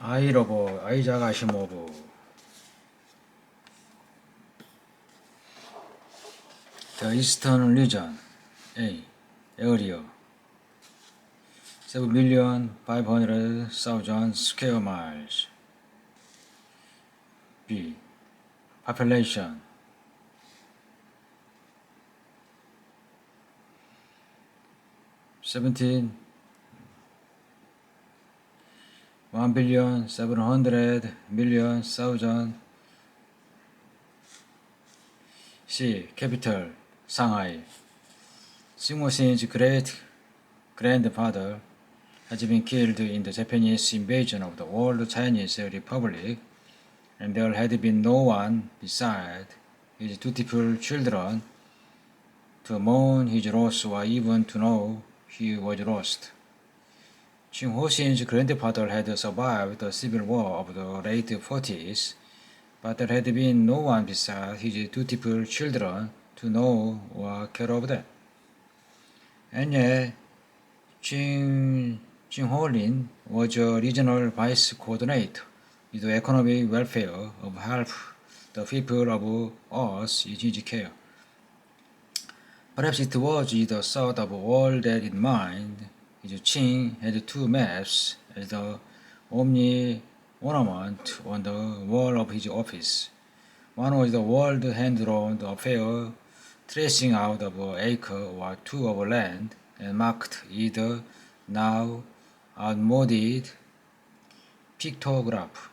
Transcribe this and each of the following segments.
아이러브, 아이작 아시모브. The Eastern Region. A. Area. 7,500,000 square miles. B. Population. 1,700,000,000. C. Capital. Shanghai. Singhosin's great grandfather has been killed in the Japanese invasion of the old Chinese Republic, and there had been no one beside his dutiful children to mourn his loss or even to know he was lost. Qing Hoxin's grandfather had survived the civil war of the late 40s, but there had been no one beside his dutiful children to know or care of them. And yet, Qing Holin was a regional vice coordinator with the economic welfare of half the people of us in his care. Perhaps it was the thought of all that in mind. Qing had two maps as the only ornament on the wall of his office. One was the world hand-drawn affair tracing out of an acre or two of land and marked either now outmoded pictograph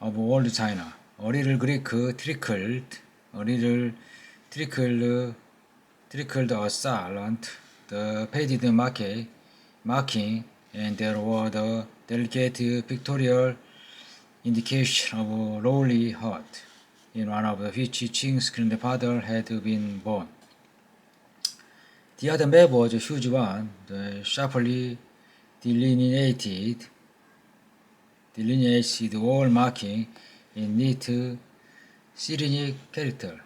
of old China. A little Greek trickled aslant the painted marking, and there were the delicate pictorial indication of a lowly hut, in one of which Qing's grandfather had been born. The other map was a huge one, the sharply delineated wall marking in neat Cyrillic characters.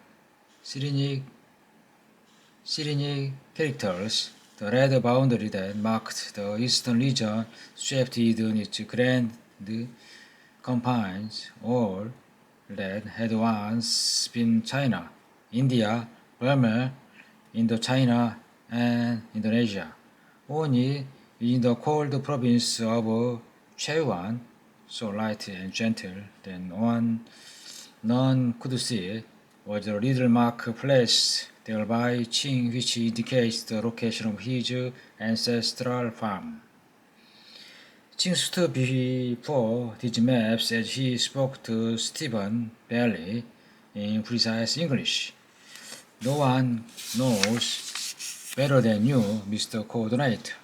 The red boundary that marked the eastern region swept within its grand confines all that had once been China, India, Burma, Indochina, and Indonesia. Only in the cold province of Chaiwan, so light and gentle that none could see, was a little mark placed there by Qing, which indicates the location of his ancestral farm. Qing stood before these maps as he spoke to Stephen Bailey in precise English. No one knows better than you, Mr. Coordinator,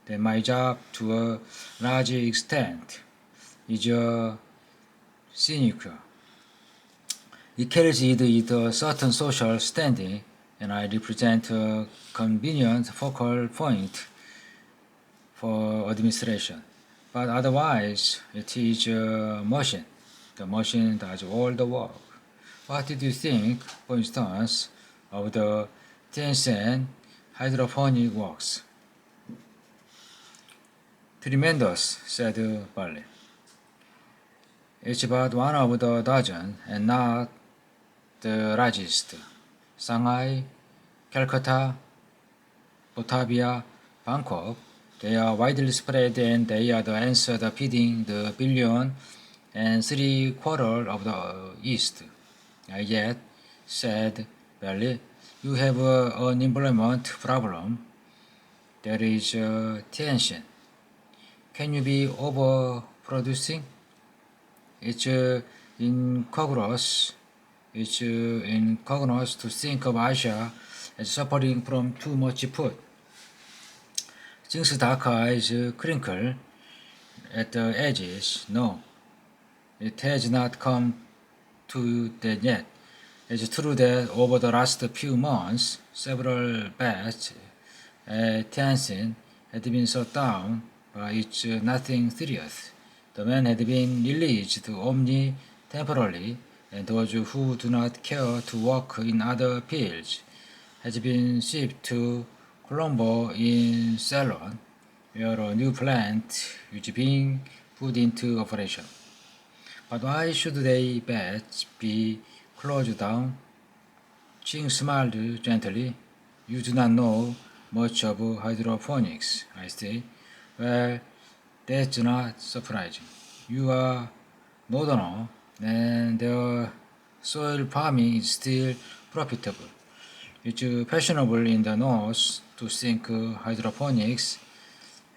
that my job to a large extent is a sinecure. It carries with it a certain social standing, and I represent a convenient focal point for administration. But otherwise, it is a machine. The machine does all the work. What did you think, for instance, of the Tencent hydroponic works? Tremendous, said Barley. It's about one of the dozen, and not the largest. Shanghai, Calcutta, Batavia, Bangkok, they are widely spread, and they are the answer to feeding the 1.75 billion of the East. Yet, said Bailey, you have an employment problem. There is tension. Can you be overproducing? It's incongruous to think of Asia as suffering from too much food. Qing's dark eyes crinkle at the edges. No, it has not come to that yet. It's true that over the last few months, several bats at Tianjin had been shut down, but it's nothing serious. The men had been released only temporarily, and those who do not care to work in other fields had been shipped to Colombo in Ceylon, where a new plant is being put into operation. But why should they batch be closed down? Ching smiled gently. You do not know much of hydroponics, I say. Well, that's not surprising. You are northerner, and the soil farming is still profitable. It's fashionable in the north to think hydroponics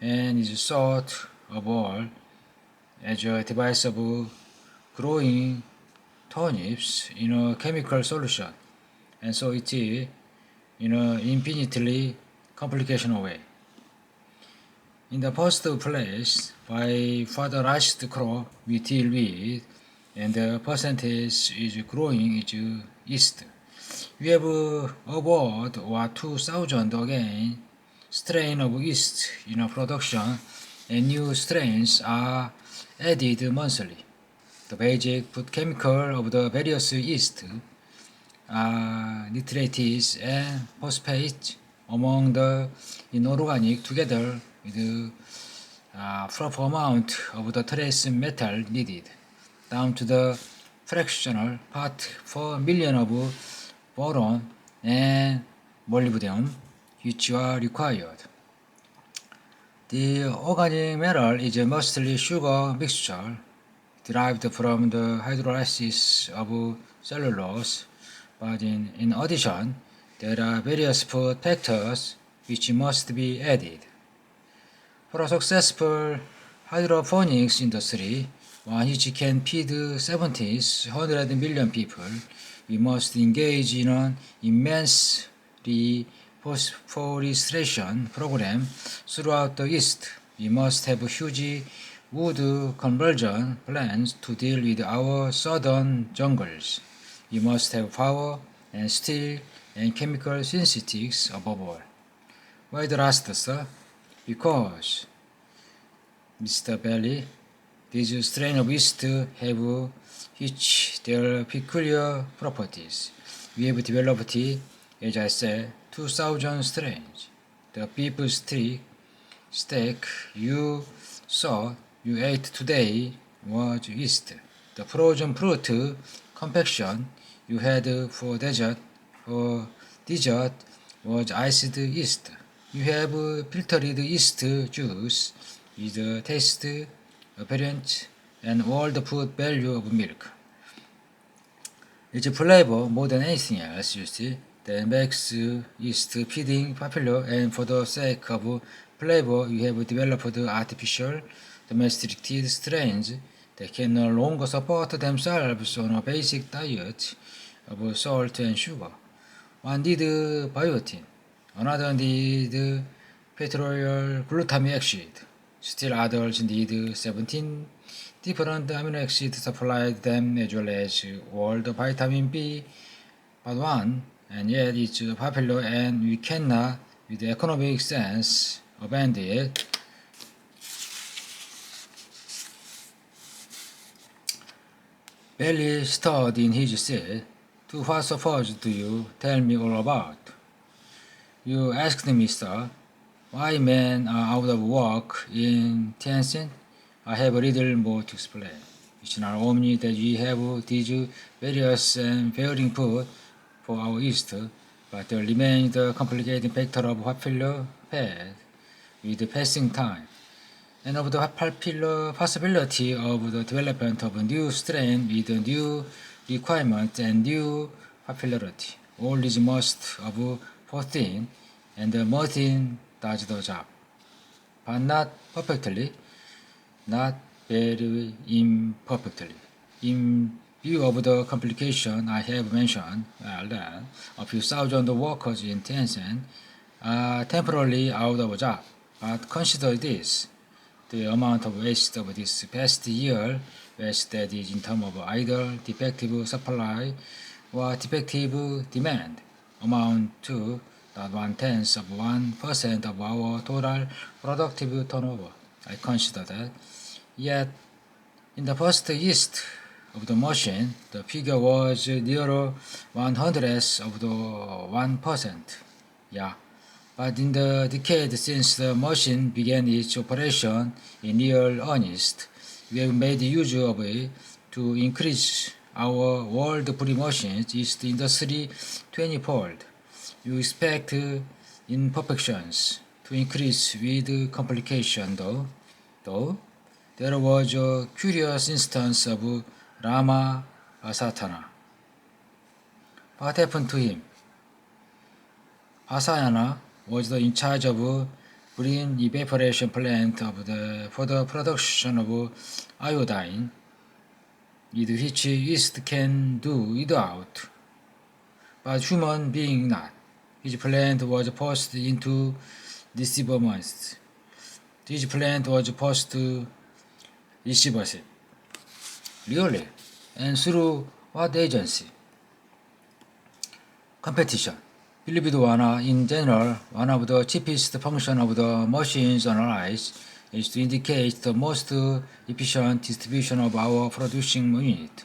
and is thought of all as a device of growing turnips in a chemical solution, and so it is in an infinitely complicated way. In the first place, by far the largest crop we deal with, and the percentage is growing is yeast. We have about 2,000 again strain of yeast in our production, and new strains are added monthly. The basic food chemical of the various yeast are nitrates and phosphates among the inorganic together with the proper amount of the trace metal needed, down to the fractional part per million of boron and molybdenum which are required. The organic metal is mostly sugar mixture derived from the hydrolysis of cellulose, but in addition, there are various food factors which must be added. For a successful hydroponics industry, one which can feed 100 million people, we must engage in an immense reforestation program throughout the East. We must have huge wood conversion plans to deal with our southern jungles. We must have power and steel and chemical synthetics above all. Why the last, sir? Because, Mr. Bailey, these strains of yeast have each their peculiar properties. We have developed, as I said, 2,000 strains. The beef steak you saw you ate today was yeast. The frozen fruit confection you had for dessert was iced yeast. You have filtered yeast juice with taste, appearance, and all the food value of milk. It's flavor more than anything else, you see, that makes yeast feeding popular, and for the sake of flavor, you have developed artificial, domesticated strains that can no longer support themselves on a basic diet of salt and sugar. One need biotin, another need petroleal glutamic acid. Still others need 17 different amino acids supplied them as well as all the vitamin B but one, and yet it's popular and we cannot, with economic sense, abandon it. Bailey stirred in his seat. To what suppose do you tell me all about? You asked me, sir, why men are out of work in Tianjin? I have a little more to explain. It's not only that we have these various and varying food for our East, but there remains the complicating factor of popular fad with passing time, and of the popular possibility of the development of a new strain with new requirements and new popularity. All is most of protein, and the protein does the job, but not perfectly, not very imperfectly. In view of the complication I have mentioned, well then, a few thousand workers in Tencent are temporarily out of job. But consider this, the amount of waste of this past year, waste that is in terms of either defective supply or defective demand, amount to not 1/10 of 1% of our total productive turnover. I consider that. Yet, in the first yeast of the machine, the figure was nearer 1/100 of the 1%. Yeah, But in the decade since the machine began its operation in real earnest, we have made use of it to increase our world free machines is the industry 20-fold. You expect imperfections to increase with complication though there was a curious instance of Rama Asatana. What happened to him? Asayana was in charge of green evaporation plant for the production of iodine, with which yeast can do without, but human being not. His plant was forced into receivership. His plant was forced to receivership. Really? And through what agency? Competition. Believe it or not, in general, one of the cheapest functions of the machines analyzed is to indicate the most efficient distribution of our producing unit.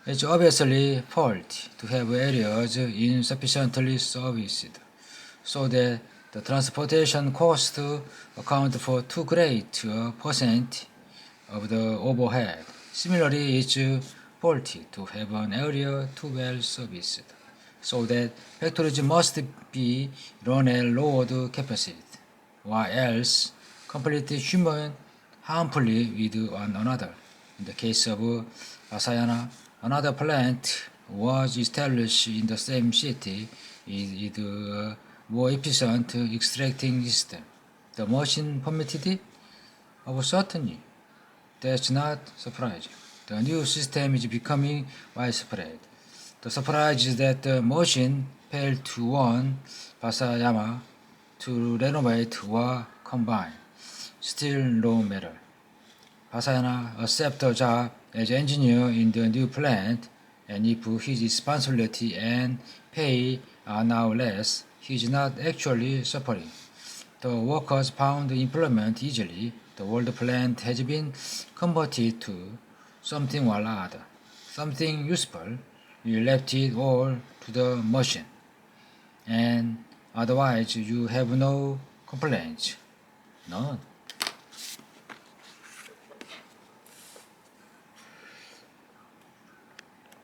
It's obviously faulty to have areas insufficiently serviced, so that the transportation cost account for too great a percent of the overhead. Similarly, it's faulty to have an area too well serviced, so that factories must be run at lowered capacity, or else compete harmfully with one another. In the case of Asayana, another plant was established in the same city with a more efficient extracting system. The machine permitted it? Oh, certainly. That's not surprising. The new system is becoming widespread. The surprise is that the machine failed to warn Basayama to renovate or combine. Still no matter. Basayama accepts a job as engineer in the new plant, and if his responsibility and pay are now less, he is not actually suffering. The workers found employment easily. The old plant has been converted to something or other, something useful. You left it all to the machine, and otherwise you have no complaints. None.